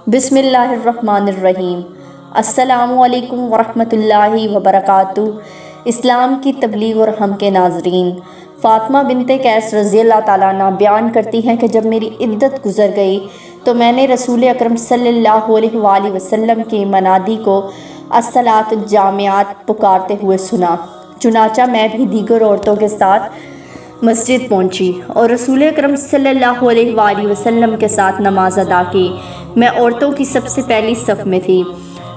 بسم اللہ الرحمن الرحیم۔ السلام علیکم ورحمۃ اللہ وبرکاتہ۔ اسلام کی تبلیغ اور ہم کے ناظرین، فاطمہ بنت قیس رضی اللہ تعالیٰ عنہ بیان کرتی ہیں کہ جب میری عدت گزر گئی تو میں نے رسول اکرم صلی اللہ علیہ وآلہ وسلم کے منادی کو الصلاۃ الجامعات پکارتے ہوئے سنا، چنانچہ میں بھی دیگر عورتوں کے ساتھ مسجد پہنچی اور رسول اکرم صلی اللہ علیہ وآلہ وسلم کے ساتھ نماز ادا کی۔ میں عورتوں کی سب سے پہلی صف میں تھی۔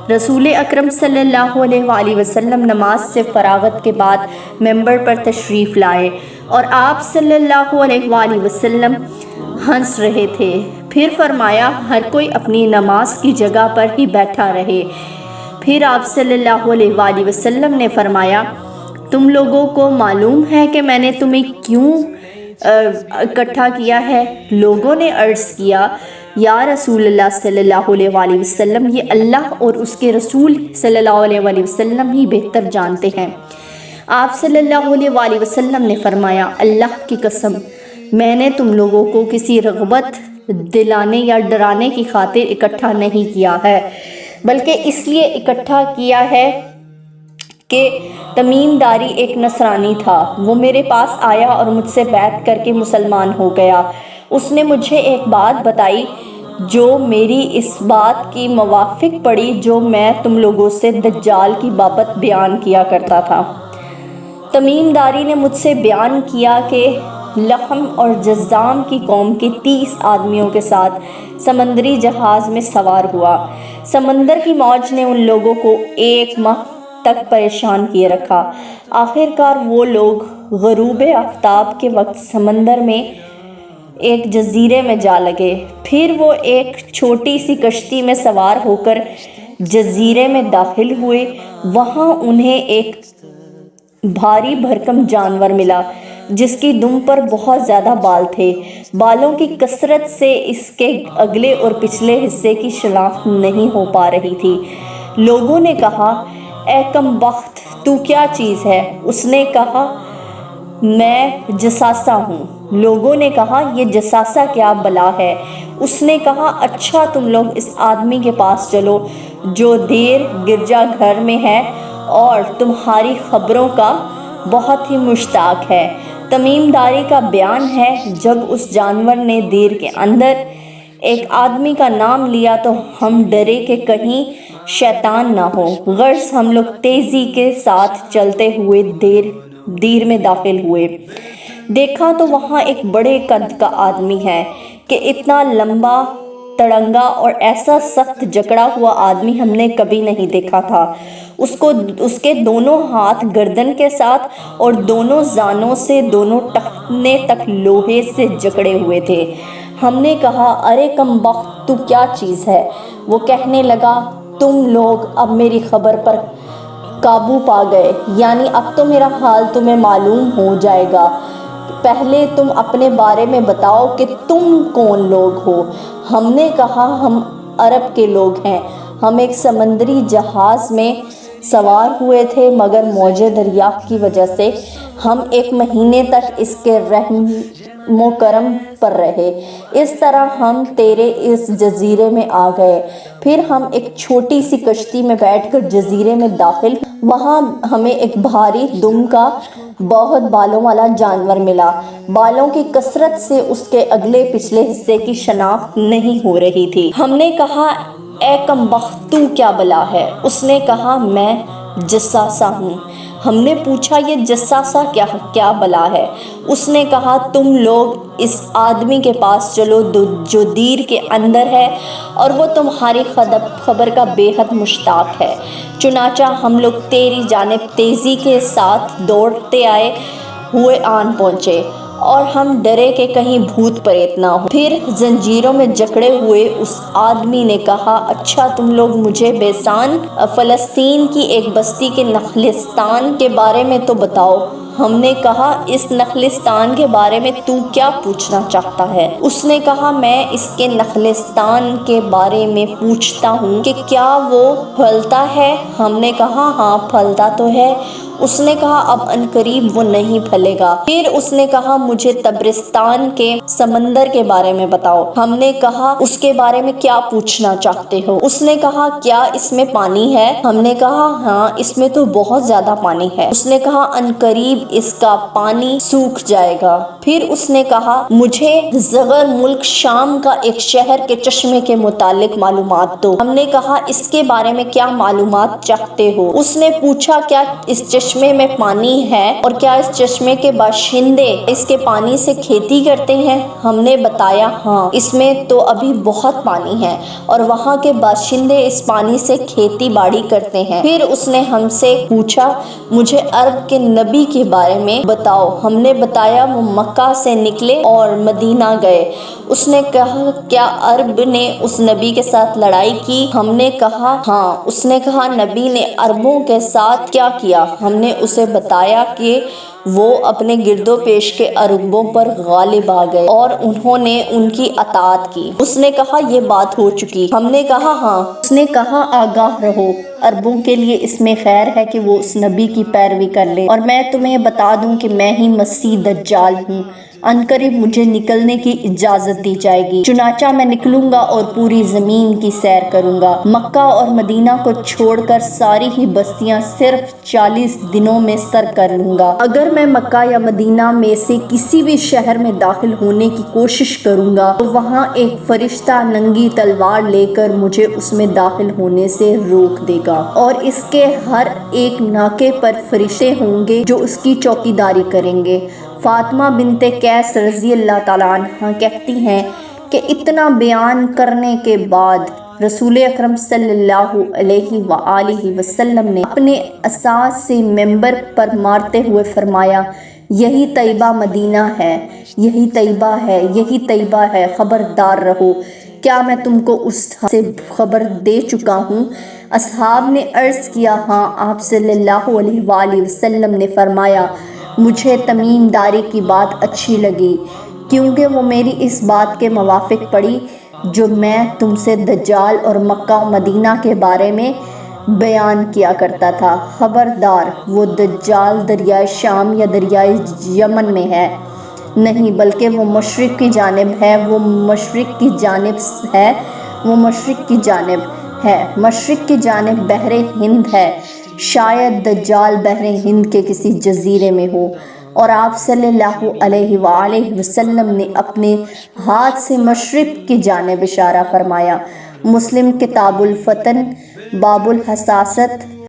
رسول اکرم صلی اللہ علیہ وآلہ وسلم نماز سے فراغت کے بعد ممبر پر تشریف لائے اور آپ صلی اللہ علیہ وآلہ وسلم ہنس رہے تھے۔ پھر فرمایا، ہر کوئی اپنی نماز کی جگہ پر ہی بیٹھا رہے۔ پھر آپ صلی اللہ علیہ وآلہ وسلم نے فرمایا، تم لوگوں کو معلوم ہے کہ میں نے تمہیں کیوں اکٹھا کیا ہے؟ لوگوں نے عرض کیا، یا رسول اللہ صلی اللہ علیہ وآلہ وسلم، یہ اللہ اور اس کے رسول صلی اللہ علیہ وآلہ وسلم ہی بہتر جانتے ہیں۔ آپ صلی اللہ علیہ وآلہ وسلم نے فرمایا، اللہ کی قسم، میں نے تم لوگوں کو کسی رغبت دلانے یا ڈرانے کی خاطر اکٹھا نہیں کیا ہے، بلکہ اس لیے اکٹھا کیا ہے کہ تمیم داری ایک نصرانی تھا۔ وہ میرے پاس آیا اور مجھ سے بیعت کر کے مسلمان ہو گیا۔ اس نے مجھے ایک بات بتائی جو میری اس بات کی موافق پڑی جو میں تم لوگوں سے دجال کی بابت بیان کیا کرتا تھا۔ تمیم داری نے مجھ سے بیان کیا کہ لخم اور جذام کی قوم کے 30 آدمیوں کے ساتھ سمندری جہاز میں سوار ہوا۔ سمندر کی موج نے ان لوگوں کو 1 ماہ تک پریشان کیے رکھا۔ آخر کار وہ لوگ غروب آفتاب کے وقت سمندر میں ایک جزیرے میں جا لگے۔ پھر وہ ایک چھوٹی سی کشتی میں سوار ہو کر جزیرے میں داخل ہوئے۔ وہاں انہیں ایک بھاری بھرکم جانور ملا جس کی دم پر بہت زیادہ بال تھے۔ بالوں کی کثرت سے اس کے اگلے اور پچھلے حصے کی شناخت نہیں ہو پا رہی تھی۔ لوگوں نے کہا، اے کم بخت، تو کیا چیز ہے؟ اس نے کہا، میں جساسہ ہوں۔ لوگوں نے کہا، یہ جساسہ کیا بلا ہے؟ اس نے کہا، اچھا تم لوگ اس آدمی کے پاس چلو جو دیر گرجا گھر میں ہے اور تمہاری خبروں کا بہت ہی مشتاق ہے۔ تمیم داری کا بیان ہے، جب اس جانور نے دیر کے اندر ایک آدمی کا نام لیا تو ہم ڈرے کہ کہیں شیطان نہ ہو، غرض ہم لوگ تیزی کے ساتھ چلتے ہوئے دیر میں داخل ہوئے۔ دیکھا تو وہاں ایک بڑے قد کا آدمی ہے کہ اتنا لمبا تڑنگا اور ایسا سخت جکڑا ہوا آدمی ہم نے کبھی نہیں دیکھا تھا۔ اس کے دونوں ہاتھ گردن کے ساتھ اور دونوں زانوں سے دونوں ٹخنے تک لوہے سے جکڑے ہوئے تھے۔ ہم نے کہا، ارے کم بخت، تو کیا چیز ہے؟ وہ کہنے لگا، تم لوگ اب میری خبر پر قابو پا گئے، یعنی اب تو میرا حال تمہیں معلوم ہو جائے گا۔ پہلے تم اپنے بارے میں بتاؤ کہ تم کون لوگ ہو؟ ہم نے کہا، ہم عرب کے لوگ ہیں۔ ہم ایک سمندری جہاز میں سوار ہوئے تھے، مگر موج دریافت کی وجہ سے ہم 1 مہینے تک اس کے رحم و کرم پر رہے۔ اس طرح ہم تیرے اس جزیرے میں آ گئے۔ پھر ہم ایک چھوٹی سی کشتی میں بیٹھ کر جزیرے میں داخل۔ وہاں ہمیں ایک بھاری دم کا بہت بالوں والا جانور ملا۔ بالوں کی کثرت سے اس کے اگلے پچھلے حصے کی شناخت نہیں ہو رہی تھی۔ ہم نے کہا، اے کم بخت، تو کیا بلا ہے؟ اس نے کہا، میں جساسہ ہوں۔ ہم نے پوچھا، یہ جساسہ کیا بلا ہے؟ اس نے کہا، تم لوگ اس آدمی کے پاس چلو جو دیر کے اندر ہے اور وہ تمہاری خبر کا بے حد مشتاق ہے۔ چنانچہ ہم لوگ تیری جانب تیزی کے ساتھ دوڑتے آئے ہوئے آن پہنچے اور ہم ڈرے کہ کہیں بھوت پریت نہ ہو۔ پھر زنجیروں میں جکڑے ہوئے اس آدمی نے کہا، اچھا تم لوگ مجھے بیسان فلسطین کی ایک بستی کے نخلستان کے بارے میں تو بتاؤ۔ ہم نے کہا، اس نخلستان کے بارے میں تو کیا پوچھنا چاہتا ہے؟ اس نے کہا، میں اس کے نخلستان کے بارے میں پوچھتا ہوں کہ کیا وہ پھلتا ہے؟ ہم نے کہا، ہاں پھلتا تو ہے۔ اس نے کہا اب عنقریب وہ نہیں پھلے گا۔ پھر اس نے کہا مجھے تبرستان کے سمندر کے بارے میں بتاؤ۔ ہم نے کہا اس کے بارے میں کیا پوچھنا چاہتے ہو؟ اس نے کہا کیا اس میں پانی ہے؟ ہم نے کہا ہاں اس میں تو بہت زیادہ پانی ہے۔ اس نے کہا عنقریب اس کا پانی سوکھ جائے گا۔ پھر اس نے کہا مجھے زغر ملک شام کا ایک شہر کے چشمے کے متعلق معلومات دو۔ ہم نے کہا اس کے بارے میں کیا معلومات چاہتے ہو؟ اس نے پوچھا کیا اس چشمے میں پانی ہے اور کیا اس چشمے کے باشندے اس کے پانی سے کھیتی کرتے ہیں؟ ہم نے بتایا ہاں اس میں تو ابھی بہت پانی ہے اور وہاں کے باشندے اس پانی سے کھیتی باڑی کرتے ہیں۔ پھر اس نے ہم سے پوچھا مجھے عرب کے نبی کے بارے میں بتاؤ۔ ہم نے بتایا وہ مکہ سے نکلے اور مدینہ گئے۔ اس نے کہا کیا عرب نے اس نبی کے ساتھ لڑائی کی؟ ہم نے کہا ہاں۔ اس نے کہا نبی نے عربوں کے ساتھ کیا کیا؟ ہم نے اسے بتایا کہ وہ اپنے گرد و پیش کے عربوں پر غالب آ گئے اور انہوں نے ان کی اطاعت کی۔ اس نے کہا یہ بات ہو چکی۔ ہم نے کہا ہاں۔ اس نے کہا آگاہ رہو، عربوں کے لیے اس میں خیر ہے کہ وہ اس نبی کی پیروی کر لیں، اور میں تمہیں بتا دوں کہ میں ہی مسیح دجال ہوں۔ عنقریب مجھے نکلنے کی اجازت دی جائے گی، چنانچہ میں نکلوں گا اور پوری زمین کی سیر کروں گا۔ مکہ اور مدینہ کو چھوڑ کر ساری ہی بستیاں صرف 40 دنوں میں سر کر لوں گا۔ اگر میں مکہ یا مدینہ میں سے کسی بھی شہر میں داخل ہونے کی کوشش کروں گا تو وہاں ایک فرشتہ ننگی تلوار لے کر مجھے اس میں داخل ہونے سے روک دے گا، اور اس کے ہر ایک ناکے پر فرشتے ہوں گے جو اس کی چوکیداری کریں گے۔ فاطمہ بنت قیس رضی اللہ تعالیٰ عنہ کہتی ہیں کہ اتنا بیان کرنے کے بعد رسول اکرم صلی اللہ علیہ وآلہ وسلم نے اپنے عصا سے ممبر پر مارتے ہوئے فرمایا یہی طیبہ مدینہ ہے، یہی طیبہ ہے، یہی طیبہ ہے، خبردار رہو۔ کیا میں تم کو اس سے خبر دے چکا ہوں؟ اصحاب نے عرض کیا ہاں۔ آپ صلی اللہ علیہ وآلہ وسلم نے فرمایا مجھے تمیم داری کی بات اچھی لگی، کیونکہ وہ میری اس بات کے موافق پڑی جو میں تم سے دجال اور مکہ و مدینہ کے بارے میں بیان کیا کرتا تھا۔ خبردار، وہ دجال دریائے شام یا دریائے یمن میں ہے نہیں، بلکہ وہ مشرق کی جانب ہے، وہ مشرق کی جانب ہے، وہ مشرق کی جانب ہے، مشرق کی جانب بحر ہند ہے، شاید دجال بحر ہند کے کسی جزیرے میں ہو۔ اور آپ صلی اللہ علیہ وآلہ وسلم نے اپنے ہاتھ سے مشرق کی جانب اشارہ فرمایا۔ مسلم کتاب الفتن باب الحساست